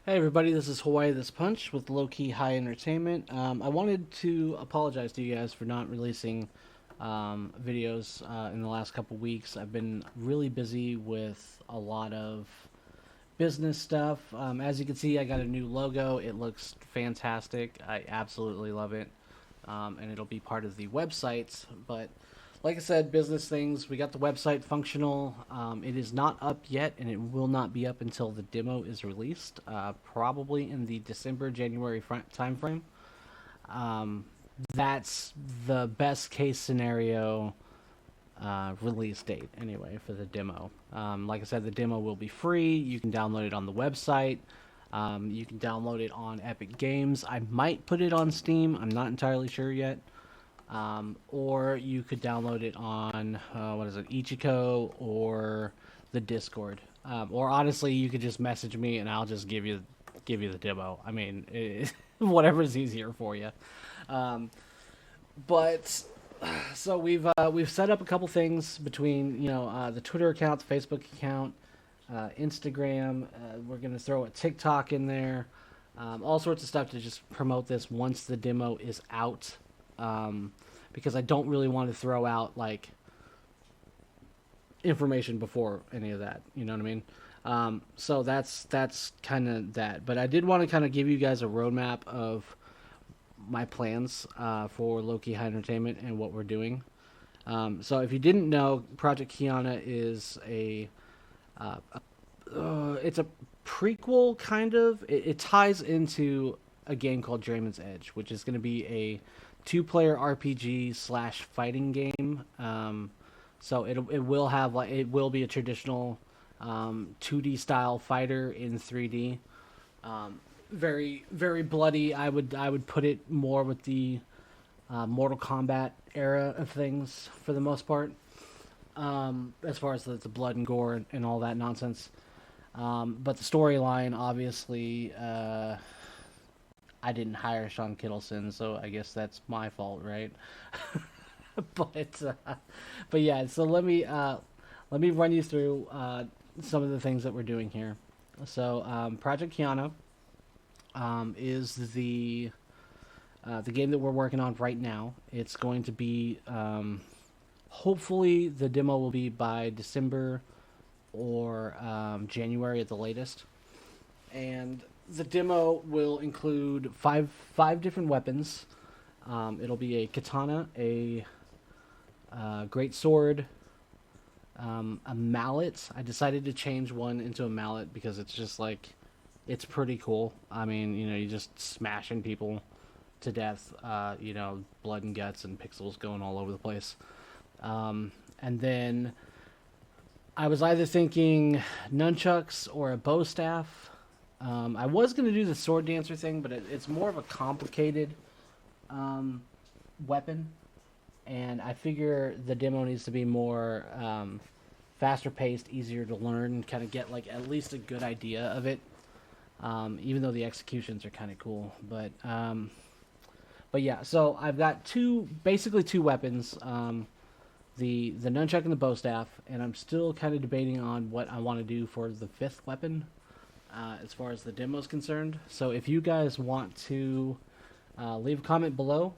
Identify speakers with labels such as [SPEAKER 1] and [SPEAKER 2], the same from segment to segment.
[SPEAKER 1] Hey everybody, this is Hawaii This Punch with LowKeyHighEntertainment. I wanted to apologize to you guys for not releasing videos in the last couple weeks. I've been really busy with a lot of business stuff. As you can see, I got a new logo. It looks fantastic. I absolutely love it. And it'll be part of the website. But like I said, business things. We got the website functional. It is not up yet, and it will not be up until the demo is released, probably in the December-January time frame. Um, that's the best case scenario release date, anyway, for the demo. Like I said, the demo will be free. You can download it on the website. You can download it on Epic Games. I might put it on Steam. I'm not entirely sure yet. Or you could download it on what is it, Ichigo or the Discord. Or honestly, you could just message me and I'll just give you the demo. I mean, whatever's easier for you. Um, but so we've set up a couple things between the Twitter account, the Facebook account, Instagram. We're gonna throw a TikTok in there. All sorts of stuff to just promote this once the demo is out. Because I don't really want to throw out like information before any of that. You know what I mean? So that's kind of that. But I did want to kind of give you guys a roadmap of my plans for Loki High Entertainment and what we're doing. So if you didn't know, Project Kiana is it's a prequel kind of. It ties into a game called Draymond's Edge, which is going to be a two-player RPG slash fighting game. So it will have like it will be a traditional 2D style fighter in 3D. Very very bloody. I would put it more with the Mortal Kombat era of things for the most part. As far as the blood and gore and all that nonsense. But the storyline, obviously, I didn't hire Sean Kittleson, so I guess that's my fault, right? but but yeah, so let me run you through some of the things that we're doing here. So Project Kiana is the game that we're working on right now. It's going to be hopefully the demo will be by December or January at the latest, and the demo will include five different weapons. It'll be a katana, a great sword, a mallet. I decided to change one into a mallet because it's just like it's pretty cool. I mean, you're just smashing people to death. Blood and guts and pixels going all over the place. And then I was either thinking nunchucks or a bow staff. I was going to do the sword dancer thing, but it's more of a complicated weapon. And I figure the demo needs to be more faster paced, easier to learn, kind of get like at least a good idea of it. Even though the executions are kind of cool. But yeah, so I've got basically two weapons. The nunchuck and the bow staff, and I'm still kind of debating on what I want to do for the fifth weapon as far as the demo is concerned. So if you guys want to leave a comment below,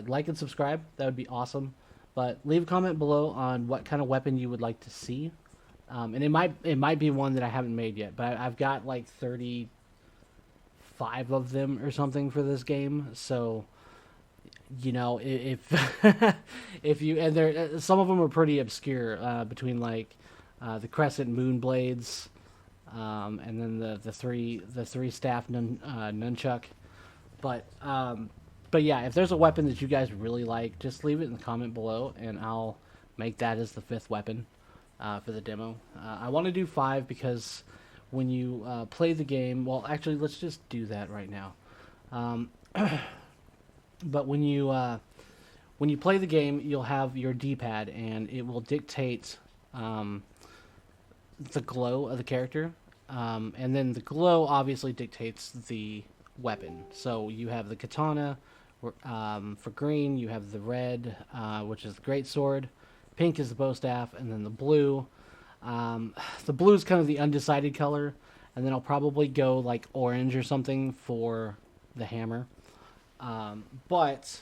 [SPEAKER 1] like and subscribe, that would be awesome. But leave a comment below on what kind of weapon you would like to see, and it might be one that I haven't made yet. But I've got like 35 of them or something for this game, so if if you and there some of them are pretty obscure between like the crescent moon blades and then the three staff nunchuck but yeah, if there's a weapon that you guys really like, just leave it in the comment below and I'll make that as the fifth weapon for the demo. I want to do 5 because when you play the game, well actually let's just do that right now. But when you play the game, you'll have your D-pad, and it will dictate the glow of the character, and then the glow obviously dictates the weapon. So you have the katana for green, you have the red, which is the great sword, pink is the bow staff, and then the blue. The blue is kind of the undecided color. and then I'll probably go like orange or something for the hammer. But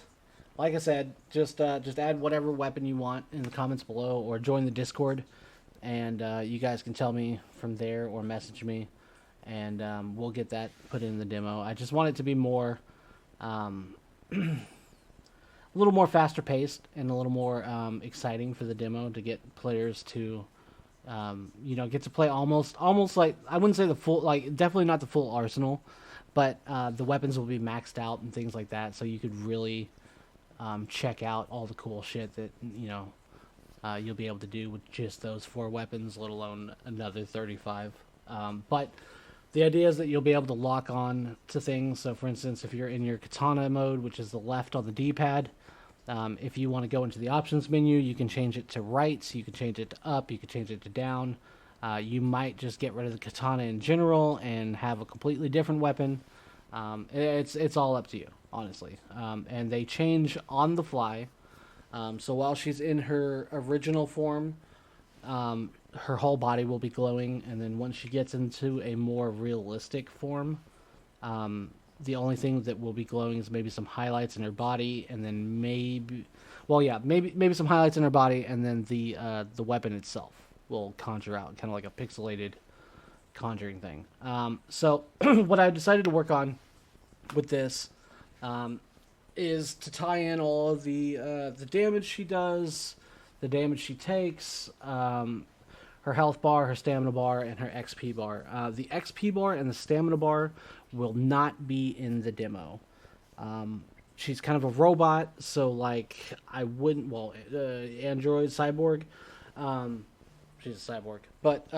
[SPEAKER 1] like I said, just add whatever weapon you want in the comments below, or join the Discord, and you guys can tell me from there or message me, and we'll get that put in the demo. I just want it to be more, a little more faster paced and a little more exciting for the demo to get players to, get to play almost like, I wouldn't say the full, like definitely not the full arsenal, but the weapons will be maxed out and things like that, so you could really check out all the cool shit that you'll be able to do with just those 4 weapons, let alone another 35. But the idea is that you'll be able to lock on to things. So, for instance, if you're in your katana mode, which is the left on the D-pad, if you want to go into the options menu, you can change it to right, so you can change it to up, you can change it to down. You might just get rid of the katana in general and have a completely different weapon. It's all up to you, honestly. And they change on the fly. So while she's in her original form, her whole body will be glowing, and then once she gets into a more realistic form, the only thing that will be glowing is maybe some highlights in her body, and then maybe some highlights in her body, and then the weapon itself will conjure out, kind of like a pixelated conjuring thing. So what I decided to work on with this is to tie in all of the damage she does, the damage she takes, her health bar, her stamina bar, and her XP bar. The XP bar and the stamina bar will not be in the demo. She's kind of a robot, so like I wouldn't. Well, android cyborg. She's a cyborg, but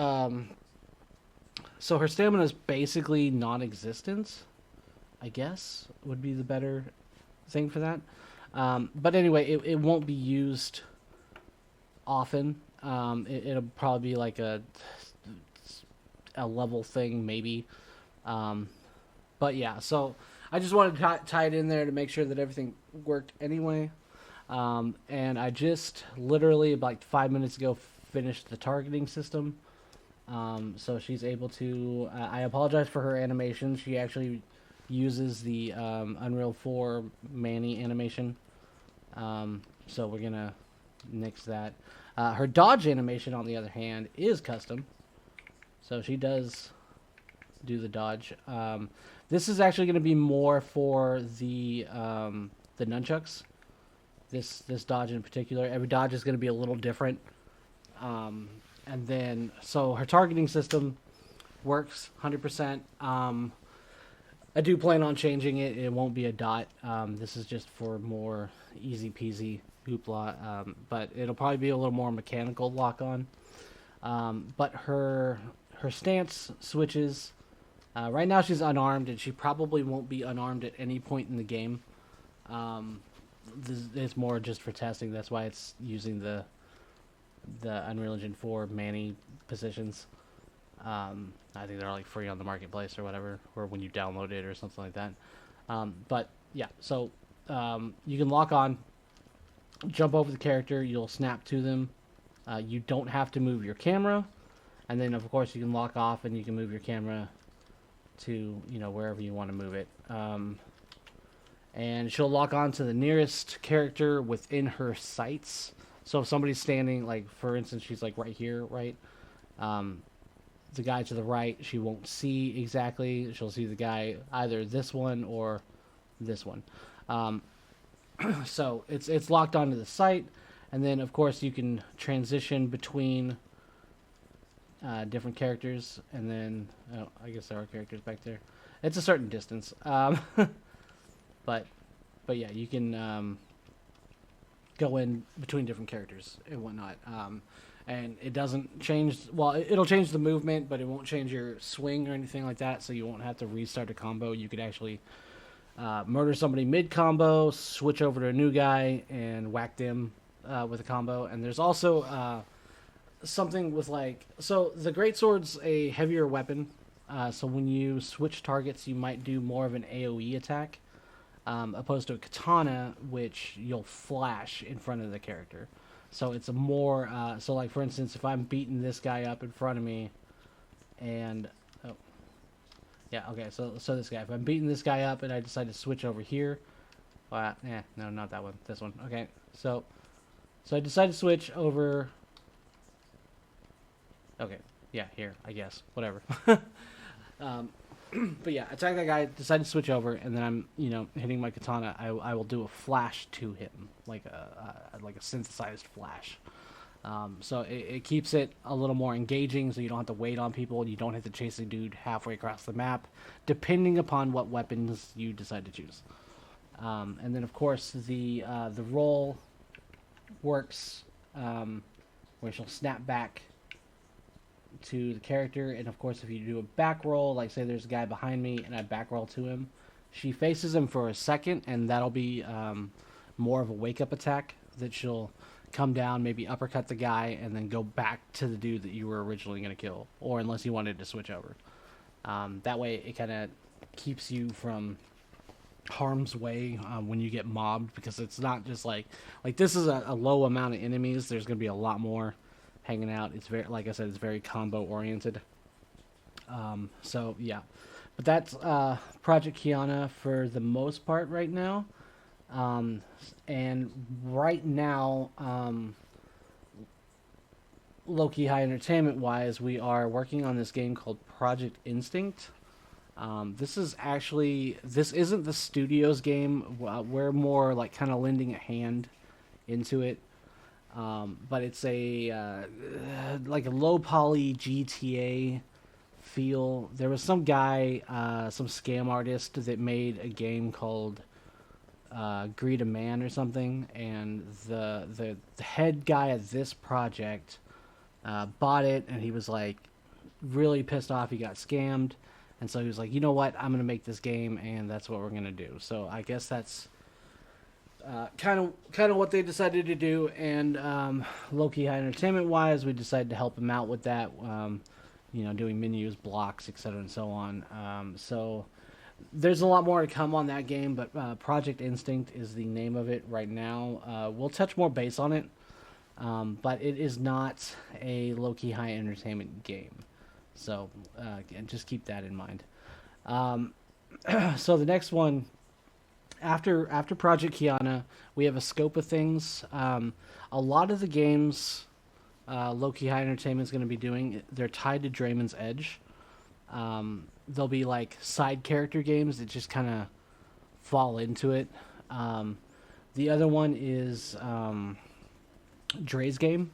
[SPEAKER 1] so her stamina is basically non-existent, I guess would be the better thing for that. But anyway, it won't be used often. It'll probably be like a level thing, maybe. But yeah, so I just wanted to tie it in there to make sure that everything worked anyway. And I just literally about 5 minutes ago finished the targeting system. So she's able to. I apologize for her animation. She actually uses the Unreal 4 Manny animation. So we're gonna nix that. Her dodge animation, on the other hand, is custom. So she does do the dodge. This is actually going to be more for the nunchucks. This dodge in particular. Every dodge is going to be a little different. And then, so her targeting system works 100%. I do plan on changing it. It won't be a dot. This is just for more easy peasy hoopla. But it'll probably be a little more mechanical lock on. But her stance switches. Right now she's unarmed, and she probably won't be unarmed at any point in the game. It's more just for testing. That's why it's using the Unreal Engine 4 Manny positions. I think they're like free on the marketplace or whatever, or when you download it or something like that. But yeah, so you can lock on, jump over the character, you'll snap to them. You don't have to move your camera, and then of course you can lock off and you can move your camera to wherever you want to move it. And she'll lock on to the nearest character within her sights. So if somebody's standing, like for instance, she's like right here, right? The guy to the right, she won't see exactly. She'll see the guy either this one or this one. So it's locked onto the sight, and then of course you can transition between different characters, and then I guess there are characters back there. It's a certain distance, but yeah, you can go in between different characters and whatnot. And it doesn't change. Well, it'll change the movement, but it won't change your swing or anything like that. So you won't have to restart a combo. You could actually murder somebody mid-combo, switch over to a new guy, and whack them with a combo. And there's also something with so the greatsword's a heavier weapon. So when you switch targets, you might do more of an AoE attack, opposed to a katana, which you'll flash in front of the character. So it's a more, so like for instance, if I'm beating this guy up in front of me, and, oh, Yeah, okay, so this guy. If I'm beating this guy up and I decide to switch over here, no, not that one. This one. Okay, so I decide to switch over. Okay, yeah, here, I guess, whatever. um, but yeah, attack that guy. Decide to switch over, and then I'm, hitting my katana. I will do a flash to him, like a synthesized flash. So it keeps it a little more engaging, so you don't have to wait on people, and you don't have to chase a dude halfway across the map, depending upon what weapons you decide to choose. And then, of course, the roll works, where she'll snap back to the character, and of course, if you do a back roll, like say there's a guy behind me, and I back roll to him, she faces him for a second, and that'll be more of a wake up attack that she'll come down, maybe uppercut the guy, and then go back to the dude that you were originally going to kill, or unless you wanted to switch over. That way, it kind of keeps you from harm's way when you get mobbed, because it's not just like this is a low amount of enemies. There's going to be a lot more hanging out. It's very, like I said, it's very combo oriented. So yeah, but that's Project Kiana for the most part right now. And right now, LowKeyHighEntertainment wise, we are working on this game called Project Instinct. This isn't the studio's game. We're more like kind of lending a hand into it. But it's a like a low poly GTA feel. There was some guy, some scam artist that made a game called Greed a Man or something, and the head guy of this project bought it, and he was like really pissed off he got scammed, and so he was like, you know what, I'm gonna make this game, and that's what we're gonna do. So I guess that's kind of what they decided to do, and LowKeyHighEntertainment wise, we decided to help him out with that, doing menus, blocks, etc., and so on. So there's a lot more to come on that game, but Project Instinct is the name of it right now. We'll touch more base on it, but it is not a LowKeyHighEntertainment game, so just keep that in mind. So the next one, after Project Kiana, we have a scope of things. A lot of the games LowKeyHighEntertainment is going to be doing, they're tied to Draymond's Edge. There'll be like side character games that just kind of fall into it. The other one is Dre's Game,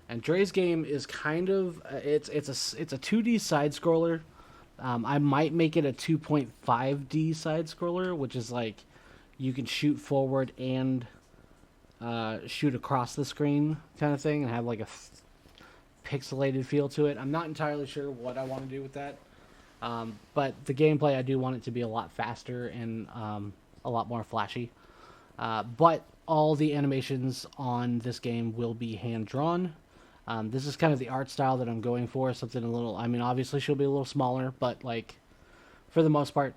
[SPEAKER 1] and Dre's Game is kind of it's a 2D side scroller. I might make it a 2.5D side scroller, which is like you can shoot forward and shoot across the screen kind of thing, and have like a pixelated feel to it. I'm not entirely sure what I want to do with that. But the gameplay, I do want it to be a lot faster and a lot more flashy. But all the animations on this game will be hand-drawn. This is kind of the art style that I'm going for, something a little, I mean, obviously she'll be a little smaller, but like, for the most part,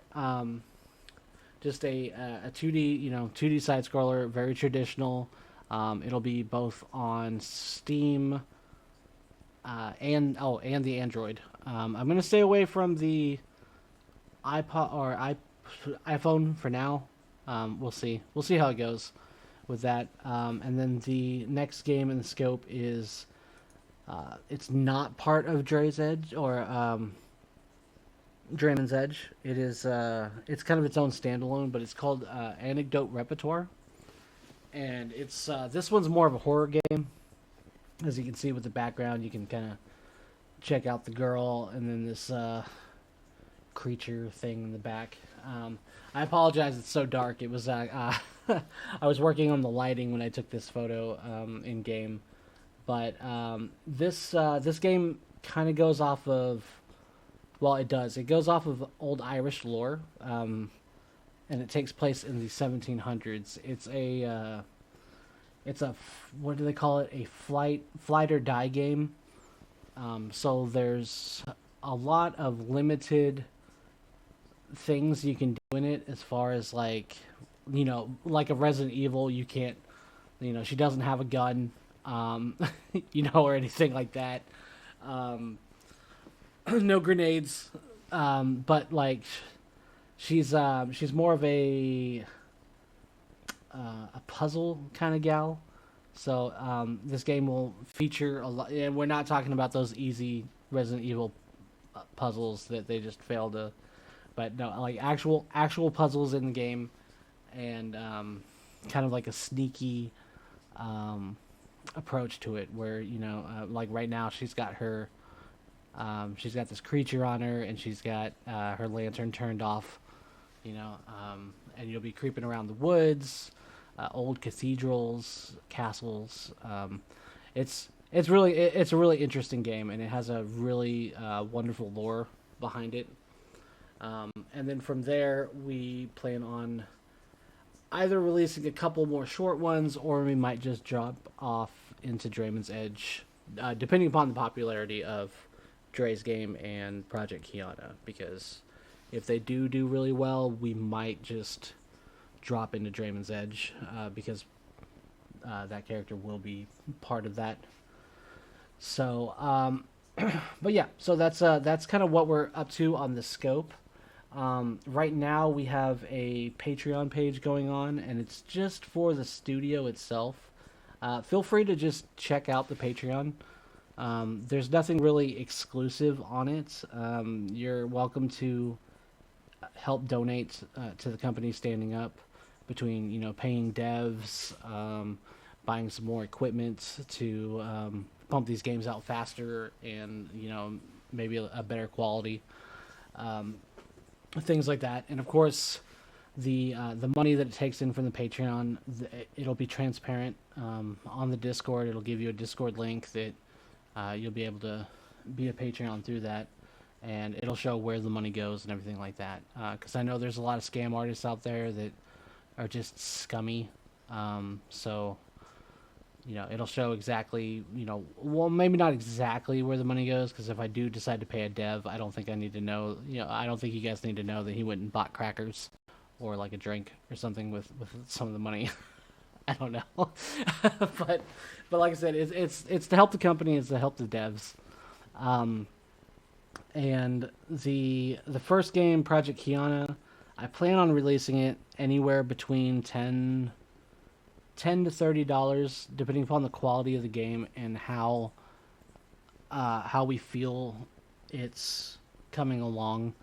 [SPEAKER 1] just a 2D, 2D side-scroller, very traditional. It'll be both on Steam, and the Android. I'm gonna stay away from the iPod or iPhone for now. We'll see. We'll see how it goes with that. And then the next game in the scope is it's not part of Dre's Edge or Draymond's Edge. It is it's kind of its own standalone, but it's called Anecdote Repertoire, and it's this one's more of a horror game. As you can see with the background, you can kind of check out the girl and then this creature thing in the back. I apologize, it's so dark. It was I was working on the lighting when I took this photo in game, but this game kind of goes off of, well, it does. It goes off of old Irish lore, and it takes place in the 1700s. It's a what do they call it? A flight or die game. So there's a lot of limited things you can do in it, as far as like, like a Resident Evil, you can't, she doesn't have a gun, or anything like that. No grenades, but like she's more of a puzzle kind of gal. So this game will feature a lot, and we're not talking about those easy Resident Evil puzzles that they just fail to. But no, like actual puzzles in the game, and kind of like a sneaky um, approach to it, where like right now she's got this creature on her, and she's got her lantern turned off, and you'll be creeping around the woods, old cathedrals, castles. It's a really interesting game, and it has a really wonderful lore behind it. And then from there, we plan on either releasing a couple more short ones, or we might just drop off into Draymond's Edge, depending upon the popularity of Dre's game and Project Kiana. Because if they do really well, we might just drop into Draymond's Edge, because that character will be part of that. So, but yeah, so that's kind of what we're up to on the scope. Right now, we have a Patreon page going on, and it's just for the studio itself. Feel free to just check out the Patreon. There's nothing really exclusive on it. You're welcome to help donate to the company standing up, between paying devs, buying some more equipment to pump these games out faster, and maybe a better quality. Things like that. And of course, the money that it takes in from the Patreon, it'll be transparent on the Discord. It'll give you a Discord link that you'll be able to be a Patreon through that, and it'll show where the money goes and everything like that. Because I know there's a lot of scam artists out there that are just scummy. So it'll show exactly, well, maybe not exactly where the money goes, because if I do decide to pay a dev, I don't think I need to know, I don't think you guys need to know that he went and bought crackers or like a drink or something with some of the money. I don't know. but like I said, it's to help the company, it's to help the devs. And the first game, Project Kiana, I plan on releasing it anywhere between $10 to $30, depending upon the quality of the game and how we feel it's coming along.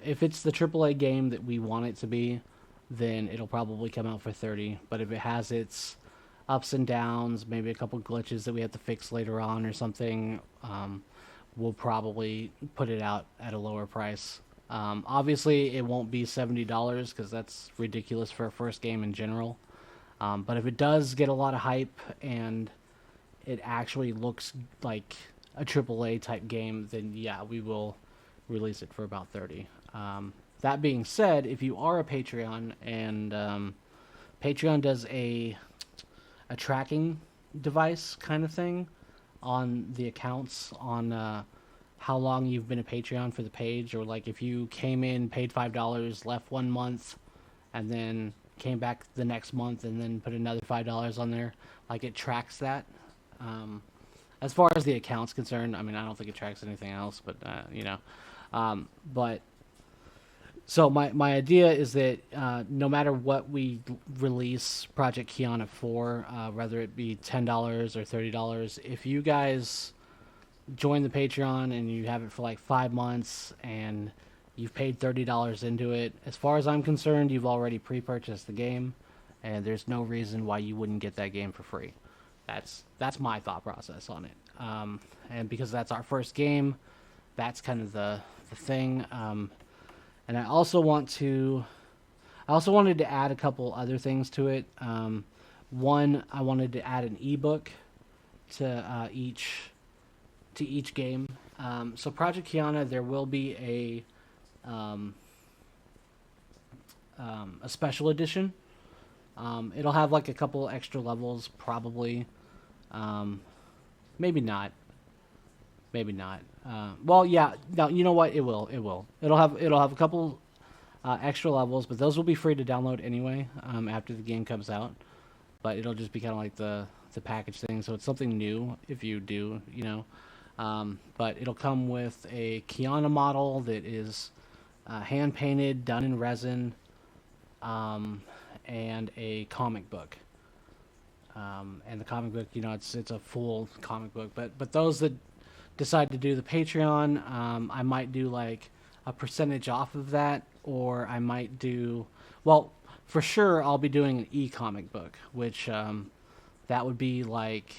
[SPEAKER 1] If it's the AAA game that we want it to be, then it'll probably come out for 30. But if it has its ups and downs, maybe a couple glitches that we have to fix later on or something, we'll probably put it out at a lower price. Obviously, it won't be $70 because that's ridiculous for a first game in general. But if it does get a lot of hype and it actually looks like a AAA type game, then yeah, we will release it for about 30. That being said, if you are a Patreon, and Patreon does a tracking device kind of thing on the accounts, on how long you've been a Patreon for the page, or like if you came in, paid $5, left 1 month, and then came back the next month and then put another $5 on there, like it tracks that. As far as the account's concerned, I mean, I don't think it tracks anything else, but but so my idea is that no matter what we release Project Kiana for, whether it be $10 or $30, if you guys join the Patreon and you have it for like 5 months and you've paid $30 into it, as far as I'm concerned, you've already pre-purchased the game, and there's no reason why you wouldn't get that game for free. That's my thought process on it. And because that's our first game, that's kind of the thing. And I also wanted to add a couple other things to it. One, I wanted to add an ebook to each game. So Project Kiana, there will be a special edition. It'll have like a couple extra levels, probably. Maybe not. Maybe not. Well, yeah. No, you know what? It will. It will. It'll have a couple extra levels, but those will be free to download anyway after the game comes out. But it'll just be kind of like the package thing, so it's something new if you do, But it'll come with a Kiana model that is hand painted, done in resin, um, and a comic book. And the comic book, it's a full comic book. But those that decide to do the Patreon, I might do like a percentage off of that, or I might do, well, for sure I'll be doing an e-comic book, which that would be like,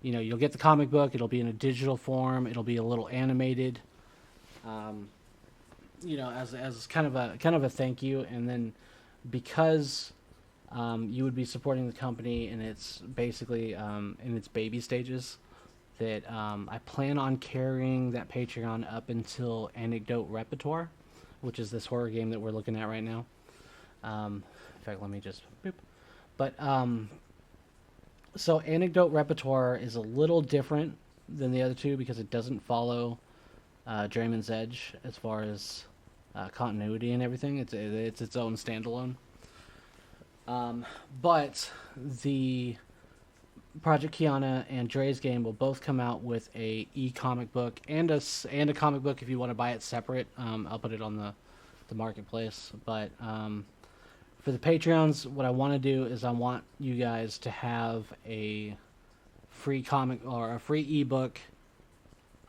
[SPEAKER 1] you'll get the comic book. It'll be in a digital form. It'll be a little animated, um, as kind of a thank you. And then because you would be supporting the company, and it's basically in its baby stages, that I plan on carrying that Patreon up until Anecdote Repertoire, which is this horror game that we're looking at right now. In fact, let me just boop. But so Anecdote Repertoire is a little different than the other two because it doesn't follow Drayman's Edge as far as continuity and everything. It's its own standalone. But the Project Kiana and Dre's game will both come out with a e-comic book and a comic book if you want to buy it separate. I'll put it on the marketplace. But for the Patreons, what I want to do is I want you guys to have a free comic or a free ebook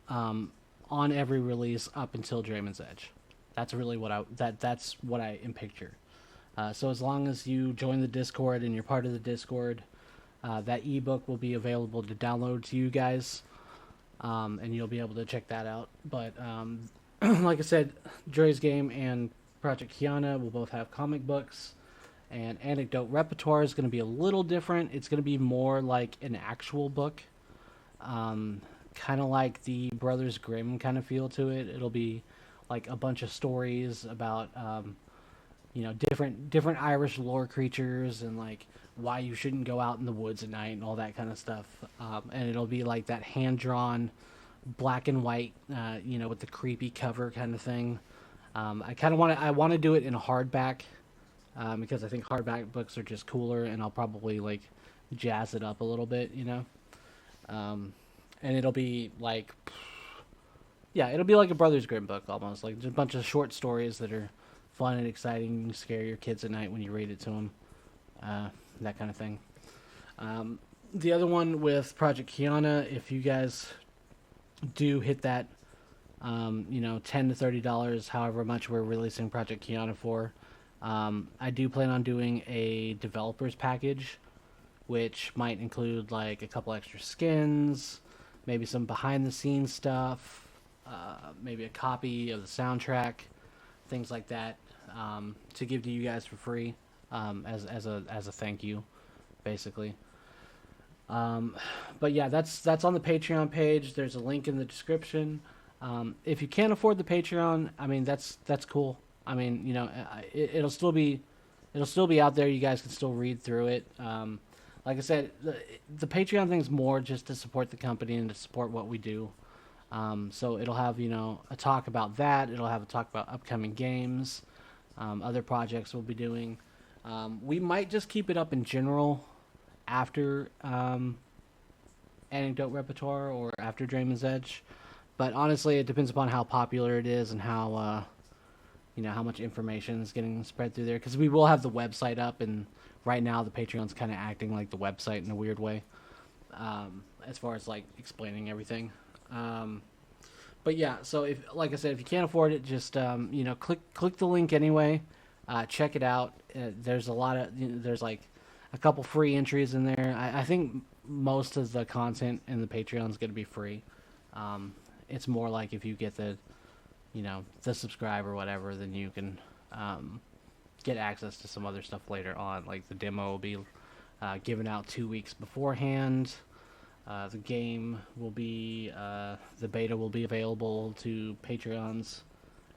[SPEAKER 1] on every release up until Drayman's Edge. That's really that's what I in picture. So as long as you join the Discord and you're part of the Discord, that ebook will be available to download to you guys, and you'll be able to check that out. But like I said, Dre's game and Project Kiana will both have comic books, and Anecdote Repertoire is going to be a little different. It's going to be more like an actual book, kind of like the Brothers Grimm kind of feel to it. It'll be like a bunch of stories about different Irish lore creatures and like why you shouldn't go out in the woods at night and all that kind of stuff. And it'll be like that hand-drawn black and white, with the creepy cover kind of thing. I want to do it in a hardback, because I think hardback books are just cooler, and I'll probably like jazz it up a little bit, and it'll be like, yeah, it'll be like a Brothers Grimm book almost, like just a bunch of short stories that are fun and exciting. You can scare your kids at night when you read it to them, that kind of thing. The other one with Project Kiana, if you guys do hit that, $10 to $30, however much we're releasing Project Kiana for, I do plan on doing a developers package, which might include like a couple extra skins, maybe some behind the scenes stuff, maybe a copy of the soundtrack, things like that, to give to you guys for free, as a thank you, basically. But yeah, that's on the Patreon page. There's a link in the description. If you can't afford the Patreon, I mean that's cool. I mean, it'll still be out there. You guys can still read through it. Like I said, the Patreon thing's more just to support the company and to support what we do. So it'll have a talk about that. It'll have a talk about upcoming games, other projects we'll be doing. We might just keep it up in general after Anecdote Repertoire or after Drayman's Edge. But honestly, it depends upon how popular it is and how how much information is getting spread through there. Because we will have the website up, and right now the Patreon's kind of acting like the website in a weird way, as far as like explaining everything. But yeah, so like I said, if you can't afford it, just click the link anyway. Check it out. There's a lot of there's like a couple free entries in there. I think most of the content in the Patreon is going to be free. It's more like if you get the subscribe or whatever, then you can get access to some other stuff later on. Like the demo will be given out 2 weeks beforehand. The game will be the beta will be available to Patreons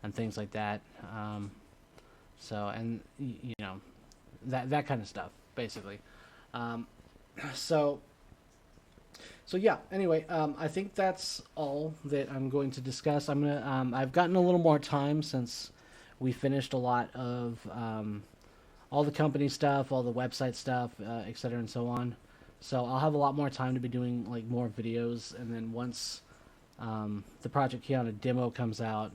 [SPEAKER 1] and things like that. And that kind of stuff basically. So yeah. Anyway, I think that's all that I'm going to discuss. I've gotten a little more time since we finished a lot of all the company stuff, all the website stuff, etc. and so on. So I'll have a lot more time to be doing like more videos, and then once the Project Kiana demo comes out,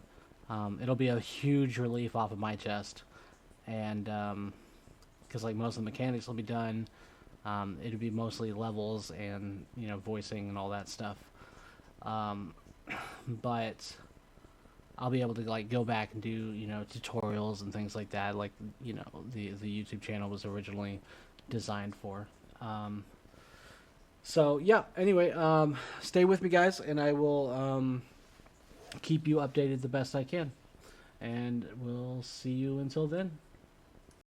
[SPEAKER 1] it'll be a huge relief off of my chest, and because like most of the mechanics will be done, it'll be mostly levels and voicing and all that stuff. But I'll be able to like go back and do tutorials and things like that, like the YouTube channel was originally designed for. So yeah. Anyway, stay with me, guys, and I will keep you updated the best I can. And we'll see you until then.